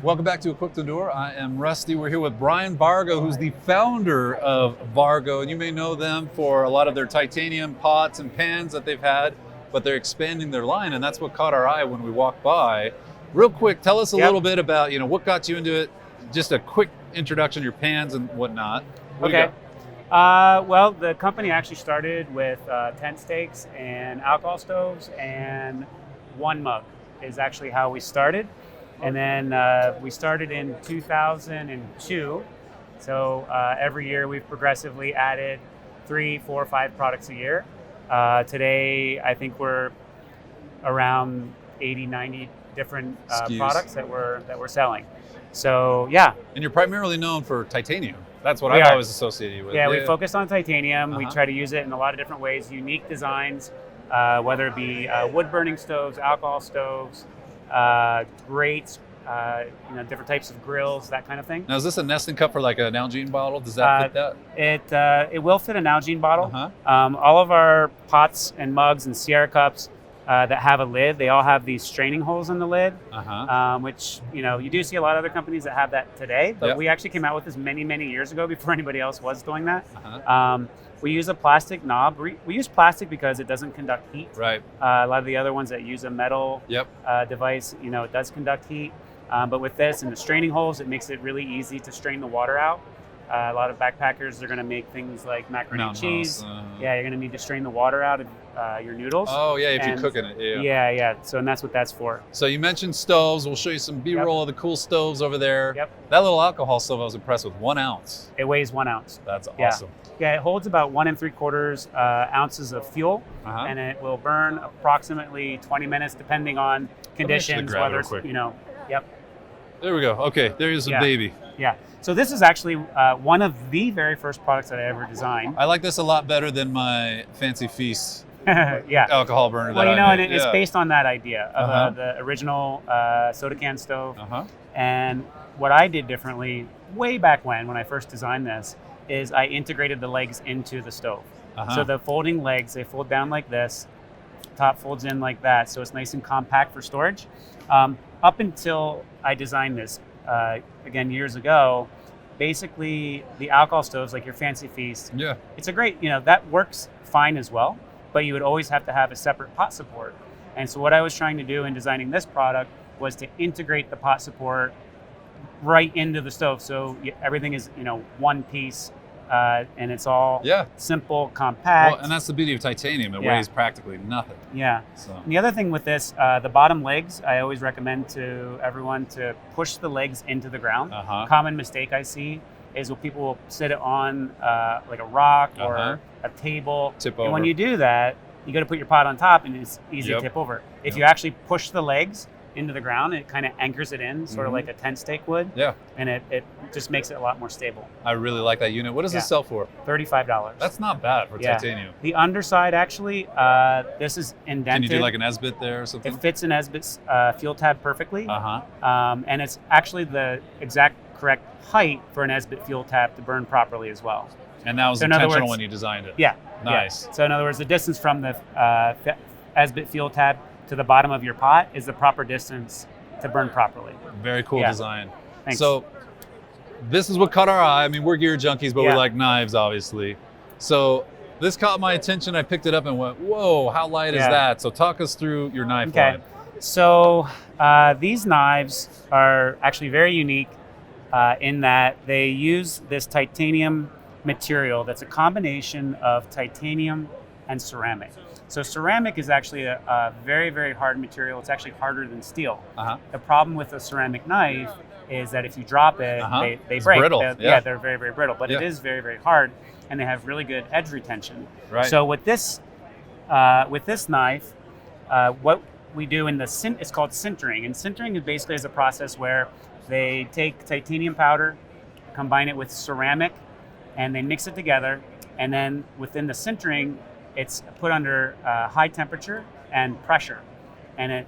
Welcome back to Equipped Indoor. I am Rusty. We're here with Brian Vargo, who's the founder of Vargo. And you may know them for a lot of their titanium pots and pans that they've had, but they're expanding their line, and that's what caught our eye when we walked by. Real quick, tell us a little bit about, what got you into it, just a quick introduction to your pans and whatnot. Okay. Well, the company actually started with tent stakes and alcohol stoves, and one mug is actually how we started. And then we started in 2002. So every year we've progressively added 3, 4, 5 products a year. Today, I think we're around 80, 90 different products that we're selling. So yeah. And you're primarily known for titanium. That's what I've always associated with. Yeah, we focus on titanium. We try to use it in a lot of different ways, unique designs, whether it be wood burning stoves, alcohol stoves, grates, different types of grills, that kind of thing. Now, is this a nesting cup for like an Nalgene bottle? Does that fit that? It will fit a Nalgene bottle. All of our pots and mugs and Sierra cups that have a lid, they all have these straining holes in the lid, which you do see a lot of other companies that have that today, but we actually came out with this many years ago before anybody else was doing that. We use a plastic knob. We use plastic because it doesn't conduct heat. Right. A lot of the other ones that use a metal device, it does conduct heat. But with this and the straining holes, it makes it really easy to strain the water out. A lot of backpackers are going to make things like macaroni and cheese. You're going to need to strain the water out of your noodles. Oh, yeah, if you're cooking it. Yeah. So, and that's what that's for. So you mentioned stoves. We'll show you some B-roll of the cool stoves over there. Yep. That little alcohol stove, I was impressed with. 1 ounce. It weighs 1 ounce. That's awesome. Yeah, it holds about 1 3/4 ounces of fuel, and it will burn approximately 20 minutes, depending on conditions. Whether it's, There we go. Okay, there's a baby. Yeah. So this is actually one of the very first products that I ever designed. I like this a lot better than my Fancy Feast alcohol burner. Well, and it's based on that idea of the original soda can stove. And what I did differently way back when I first designed this is I integrated the legs into the stove. So the folding legs, they fold down like this, top folds in like that, so it's nice and compact for storage. Up until I designed this, again, years ago, basically the alcohol stoves, like your Fancy Feast, it's a great, that works fine as well, but you would always have to have a separate pot support. And so what I was trying to do in designing this product was to integrate the pot support right into the stove. So everything is, one piece, and it's all simple, compact. Well, and that's the beauty of titanium. It weighs practically nothing. Yeah. So. And the other thing with this, the bottom legs, I always recommend to everyone to push the legs into the ground. Common mistake I see is when people will sit it on like a rock or a table. Tip over. And when you do that, you got to put your pot on top, and it's easy to tip over. If you actually push the legs into the ground, it kind of anchors it in, sort of like a tent stake would. And it just makes it a lot more stable. I really like that unit. What does this sell for? $35. That's not bad for titanium. The underside, actually, this is indented. Can you do like an Esbit there or something? It fits an Esbit's fuel tab perfectly. And it's actually the exact correct height for an Esbit fuel tab to burn properly as well. And that was intentional when you designed it. Yeah. Nice. So in other words, the distance from the Esbit fuel tab to the bottom of your pot is the proper distance to burn properly. Very cool design. Thanks. So this is what caught our eye. I mean, we're gear junkies, but we like knives, obviously. So this caught my attention. I picked it up and went, whoa, how light is that? So talk us through your knife line. So these knives are actually very unique in that they use this titanium material that's a combination of titanium and ceramic. So ceramic is actually a very, very hard material. It's actually harder than steel. The problem with a ceramic knife is that if you drop it, they break. Brittle. They're very, very brittle, but it is very, very hard, and they have really good edge retention. So with this knife, what we do in it's called sintering, and sintering is basically a process where they take titanium powder, combine it with ceramic, and they mix it together, and then within the sintering, it's put under high temperature and pressure, and it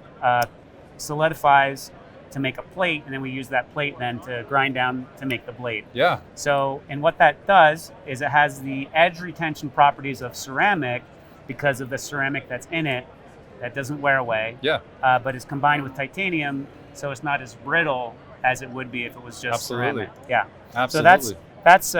solidifies to make a plate, and then we use that plate then to grind down to make the blade. So, and what that does is it has the edge retention properties of ceramic because of the ceramic that's in it that doesn't wear away. But it's combined with titanium, so it's not as brittle as it would be if it was just Absolutely. ceramic. Yeah. Absolutely. So that's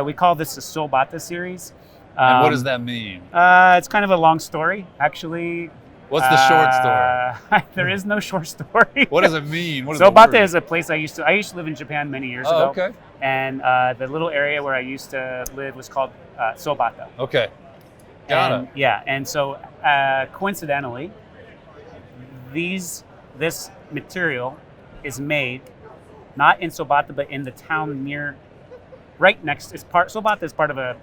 we call this the Sobata series. And what does that mean? It's kind of a long story, actually. What's the short story? There is no short story. What does it mean? What is Sobata is a place I used to live in Japan many years ago. Okay. And the little area where I used to live was called Sobata. Okay. Got it. Yeah, and so coincidentally, this material is made not in Sobata, but in the town right next. Sobata is part of a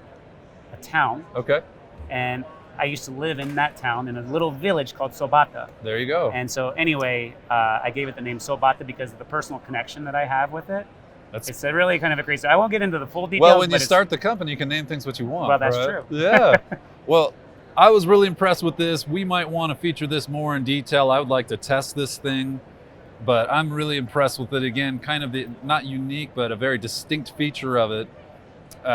town. Okay. And I used to live in that town in a little village called Sobata. There you go. And so anyway, I gave it the name Sobata because of the personal connection that I have with it. It's a really kind of a crazy. I won't get into the full details. Well, when you start the company, you can name things what you want. Well, that's right? true. Yeah. Well, I was really impressed with this. We might want to feature this more in detail. I would like to test this thing, but I'm really impressed with it. Again, kind of the not unique, but a very distinct feature of it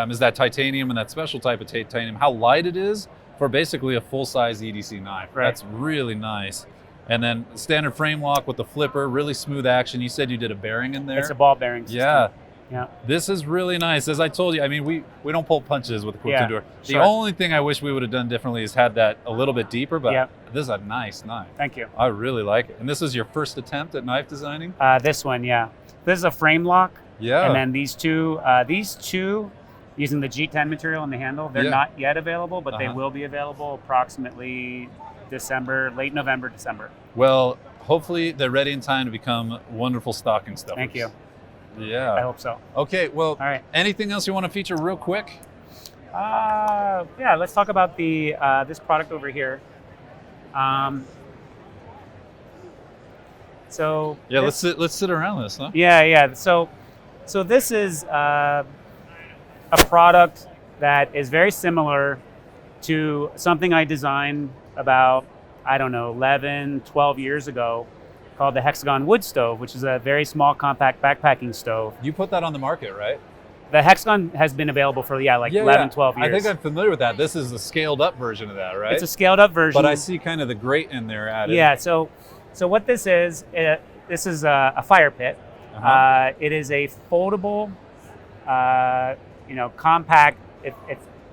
is that titanium and that special type of titanium. How light it is for basically a full-size EDC knife. Right. That's really nice. And then standard frame lock with the flipper, really smooth action. You said you did a bearing in there. It's a ball bearing system. Yeah. Yeah. This is really nice. As I told you, I mean, we don't pull punches with the quick door. The sure. only thing I wish we would have done differently is had that a little bit deeper, but Yep. this is a nice knife. Thank you. I really like it. And this is your first attempt at knife designing? This one, yeah. This is a frame lock. Yeah. And then these two, using the G10 material in the handle, they're not yet available, but they will be available approximately late November, December. Well, hopefully they're ready in time to become wonderful stocking stuffers. Thank you. Yeah. I hope so. Okay, well, all right. Anything else you want to feature real quick? Yeah, let's talk about the this product over here. So yeah, let's sit around this, huh? Yeah. So this is a product that is very similar to something I designed about, I don't know, 11, 12 years ago, called the Hexagon wood stove, which is a very small, compact backpacking stove. You put that on the market, right? The Hexagon has been available for 11, 12 years. I think I'm familiar with that. This is a scaled up version of that, right? It's a scaled up version. But I see kind of the grate in there added. Yeah, so what this is a fire pit. It is a foldable, compact. It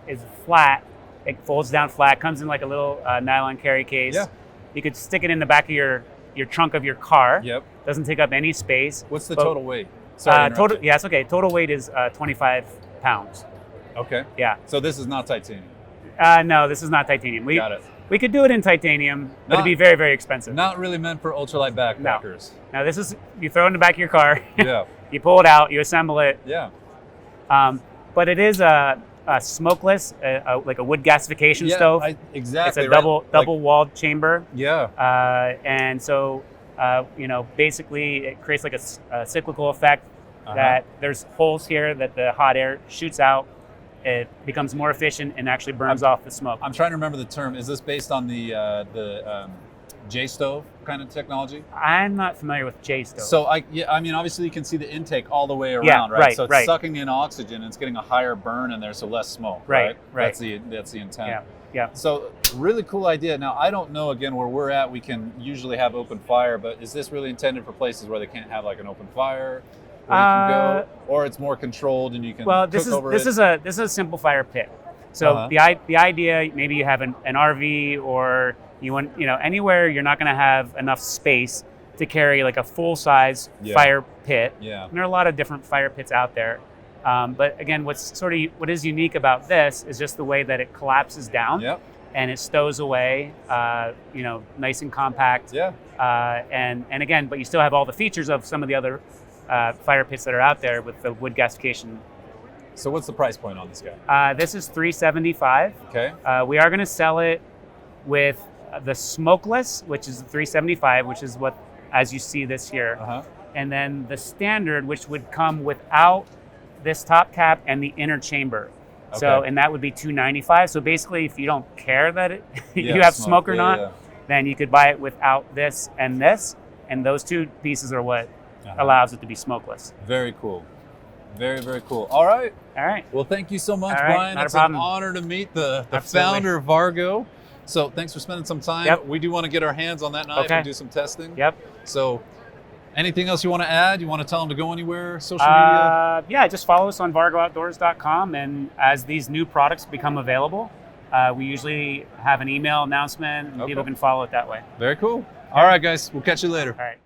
is flat. It folds down flat, comes in like a little nylon carry case. Yeah. You could stick it in the back of your trunk of your car. Yep. Doesn't take up any space. What's the total weight? Sorry, it's okay. Total weight is 25 pounds. Okay. Yeah. So this is not titanium? No, this is not titanium. Got it. We could do it in titanium, but it'd be very, very expensive. Not really meant for ultralight backpackers. No, this is, you throw it in the back of your car. Yeah. You pull it out, you assemble it. Yeah. But it is a smokeless, like a wood gasification stove. Exactly. It's a double walled chamber. Yeah. And so, basically it creates like a cyclical effect that there's holes here that the hot air shoots out. It becomes more efficient and actually burns off the smoke. I'm trying to remember the term. Is this based on the J-stove kind of technology? I'm not familiar with J-stove. So obviously you can see the intake all the way around, right? So it's sucking in oxygen and it's getting a higher burn in there, so less smoke, right? That's the intent. Yeah. So really cool idea. Now I don't know, again, where we're at, we can usually have open fire, but is this really intended for places where they can't have like an open fire? Where you can go, or it's more controlled and you can this is a simple fire pit. So the idea, maybe you have an RV or you want, anywhere you're not going to have enough space to carry like a full size fire pit. Yeah. And there are a lot of different fire pits out there. But again, what is unique about this is just the way that it collapses down. Yep. And it stows away, nice and compact. Yeah. And again, but you still have all the features of some of the other fire pits that are out there with the wood gasification. So what's the price point on this guy? This is $375. Okay. We are going to sell it with the smokeless, which is $375, which is what, as you see this here, and then the standard, which would come without this top cap and the inner chamber. Okay. So, and that would be $295. So basically, if you don't care that you have smoke or not, then you could buy it without this, and those two pieces are what allows it to be smokeless. Very cool. Very, very cool. All right. Well, thank you so much, Brian. It's an honor to meet the founder of Vargo. So thanks for spending some time. Yep. We do want to get our hands on that knife and do some testing. Yep. So Anything else you want to add? You want to tell them to go anywhere, social media? Yeah, just follow us on vargooutdoors.com, and as these new products become available, we usually have an email announcement, and people can follow it that way. Very cool. All right, guys, we'll catch you later. All right.